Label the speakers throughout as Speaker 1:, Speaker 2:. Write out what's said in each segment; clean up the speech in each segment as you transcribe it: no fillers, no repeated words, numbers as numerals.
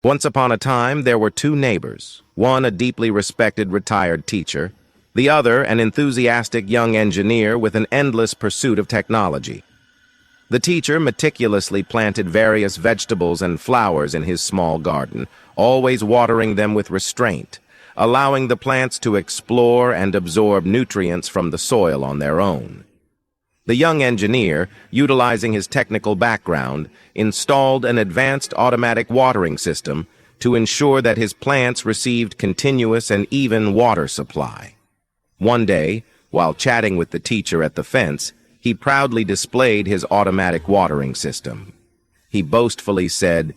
Speaker 1: Once upon a time, there were two neighbors, one a deeply respected retired teacher, the other an enthusiastic young engineer with an endless pursuit of technology. The teacher meticulously planted various vegetables and flowers in his small garden, always watering them with restraint, allowing the plants to explore and absorb nutrients from the soil on their own. The young engineer, utilizing his technical background, installed an advanced automatic watering system to ensure that his plants received continuous and even water supply. One day, while chatting with the teacher at the fence, he proudly displayed his automatic watering system. He boastfully said,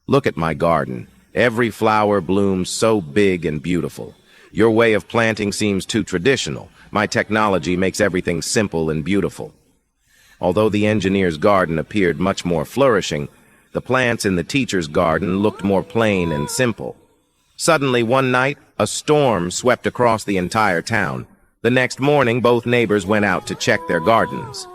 Speaker 1: "Look at my garden. Every flower blooms so big and beautiful. Your way of planting seems too traditional. My technology makes everything simple and beautiful." Although the engineer's garden appeared much more flourishing, the plants in the teacher's garden looked more plain and simple. Suddenly, one night, a storm swept across the entire town. The next morning, both neighbors went out to check their gardens.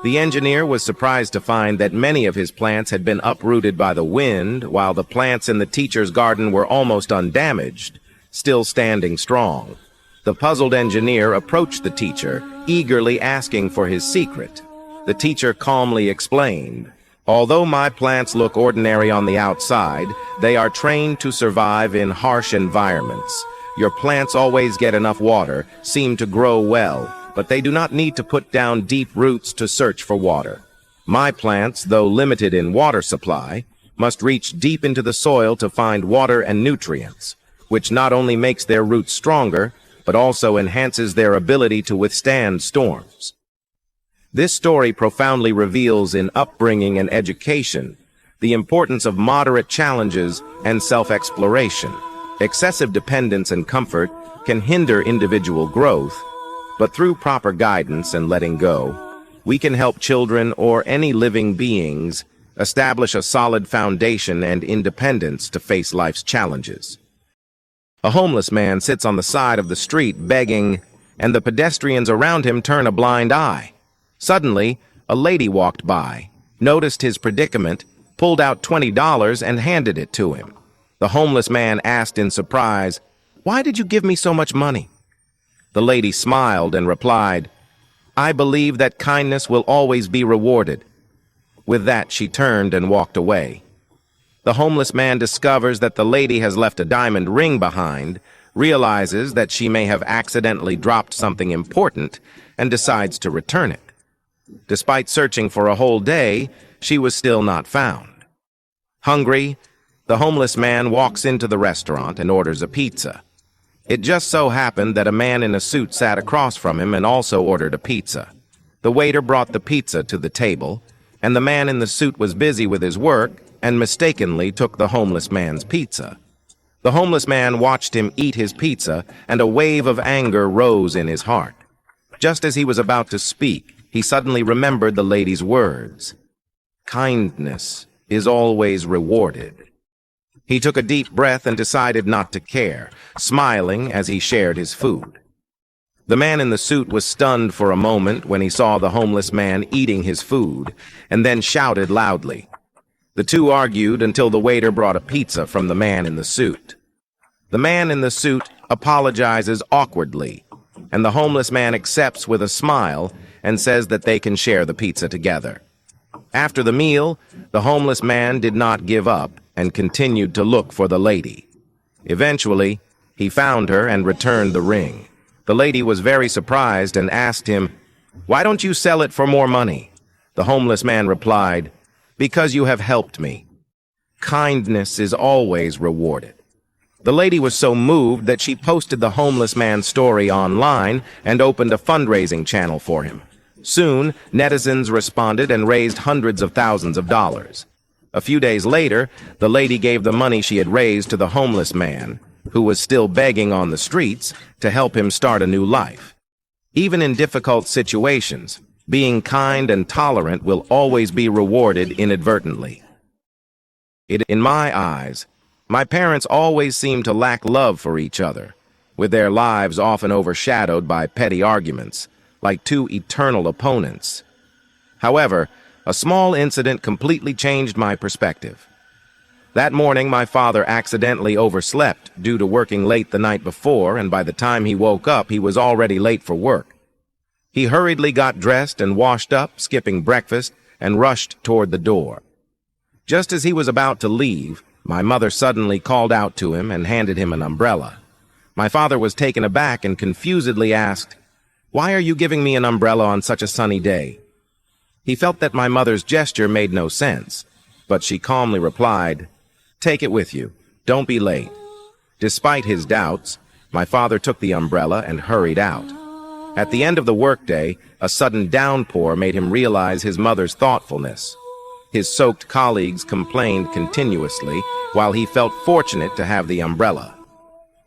Speaker 1: The engineer was surprised to find that many of his plants had been uprooted by the wind, while the plants in the teacher's garden were almost undamaged, still standing strong. The puzzled engineer approached the teacher, eagerly asking for his secret. The teacher calmly explained, "Although my plants look ordinary on the outside, they are trained to survive in harsh environments. Your plants always get enough water, seem to grow well, but they do not need to put down deep roots to search for water. My plants, though limited in water supply, must reach deep into the soil to find water and nutrients, which not only makes their roots stronger, but also enhances their ability to withstand storms." This story profoundly reveals in upbringing and education the importance of moderate challenges and self-exploration. Excessive dependence and comfort can hinder individual growth, but through proper guidance and letting go, we can help children or any living beings establish a solid foundation and independence to face life's challenges. A homeless man sits on the side of the street begging, and the pedestrians around him turn a blind eye. Suddenly, a lady walked by, noticed his predicament, pulled out $20 and handed it to him. The homeless man asked in surprise, "Why did you give me so much money?" The lady smiled and replied, "I believe that kindness will always be rewarded." With that, she turned and walked away. The homeless man discovers that the lady has left a diamond ring behind, realizes that she may have accidentally dropped something important, and decides to return it. Despite searching for a whole day, she was still not found. Hungry, the homeless man walks into the restaurant and orders a pizza. It just so happened that a man in a suit sat across from him and also ordered a pizza. The waiter brought the pizza to the table, and the man in the suit was busy with his work and mistakenly took the homeless man's pizza. The homeless man watched him eat his pizza, and a wave of anger rose in his heart. Just as he was about to speak, he suddenly remembered the lady's words. Kindness is always rewarded. He took a deep breath and decided not to care, smiling as he shared his food. The man in the suit was stunned for a moment when he saw the homeless man eating his food, and then shouted loudly. The two argued until the waiter brought a pizza from the man in the suit. The man in the suit apologizes awkwardly, and the homeless man accepts with a smile and says that they can share the pizza together. After the meal, the homeless man did not give up and continued to look for the lady. Eventually, he found her and returned the ring. The lady was very surprised and asked him, "Why don't you sell it for more money?" The homeless man replied, "Because you have helped me. Kindness is always rewarded." The lady was so moved that she posted the homeless man's story online and opened a fundraising channel for him. Soon, netizens responded and raised hundreds of thousands of dollars. A few days later, the lady gave the money she had raised to the homeless man, who was still begging on the streets, to help him start a new life. Even in difficult situations, being kind and tolerant will always be rewarded inadvertently. In my eyes, my parents always seemed to lack love for each other, with their lives often overshadowed by petty arguments, like two eternal opponents. However, a small incident completely changed my perspective. That morning, my father accidentally overslept due to working late the night before, and by the time he woke up, he was already late for work. He hurriedly got dressed and washed up, skipping breakfast, and rushed toward the door. Just as he was about to leave, my mother suddenly called out to him and handed him an umbrella. My father was taken aback and confusedly asked, "Why are you giving me an umbrella on such a sunny day?" He felt that my mother's gesture made no sense, but she calmly replied, "Take it with you. Don't be late." Despite his doubts, my father took the umbrella and hurried out. At the end of the workday, a sudden downpour made him realize his mother's thoughtfulness. His soaked colleagues complained continuously, while he felt fortunate to have the umbrella.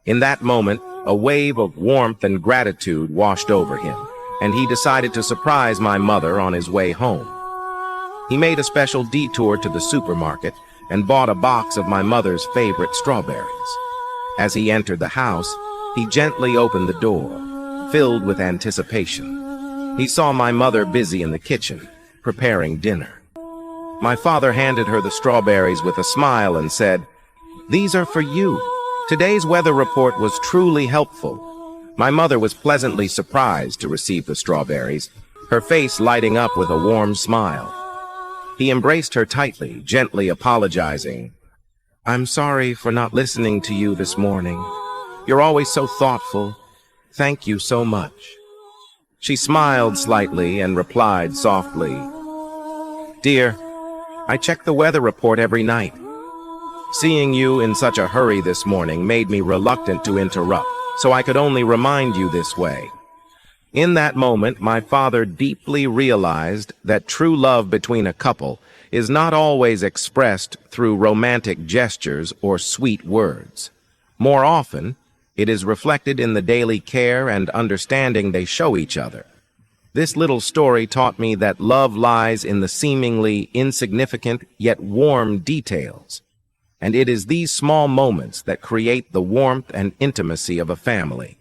Speaker 1: In that moment, a wave of warmth and gratitude washed over him, and he decided to surprise my mother on his way home. He made a special detour to the supermarket and bought a box of my mother's favorite strawberries. As he entered the house, he gently opened the door, filled with anticipation. He saw my mother busy in the kitchen, preparing dinner. My father handed her the strawberries with a smile and said, "These are for you. Today's weather report was truly helpful." My mother was pleasantly surprised to receive the strawberries, her face lighting up with a warm smile. He embraced her tightly, gently apologizing. "I'm sorry for not listening to you this morning. You're always so thoughtful. Thank you so much." She smiled slightly and replied softly, "Dear, I check the weather report every night. Seeing you in such a hurry this morning made me reluctant to interrupt, so I could only remind you this way." In that moment, my father deeply realized that true love between a couple is not always expressed through romantic gestures or sweet words. More often, it is reflected in the daily care and understanding they show each other. This little story taught me that love lies in the seemingly insignificant yet warm details, and it is these small moments that create the warmth and intimacy of a family.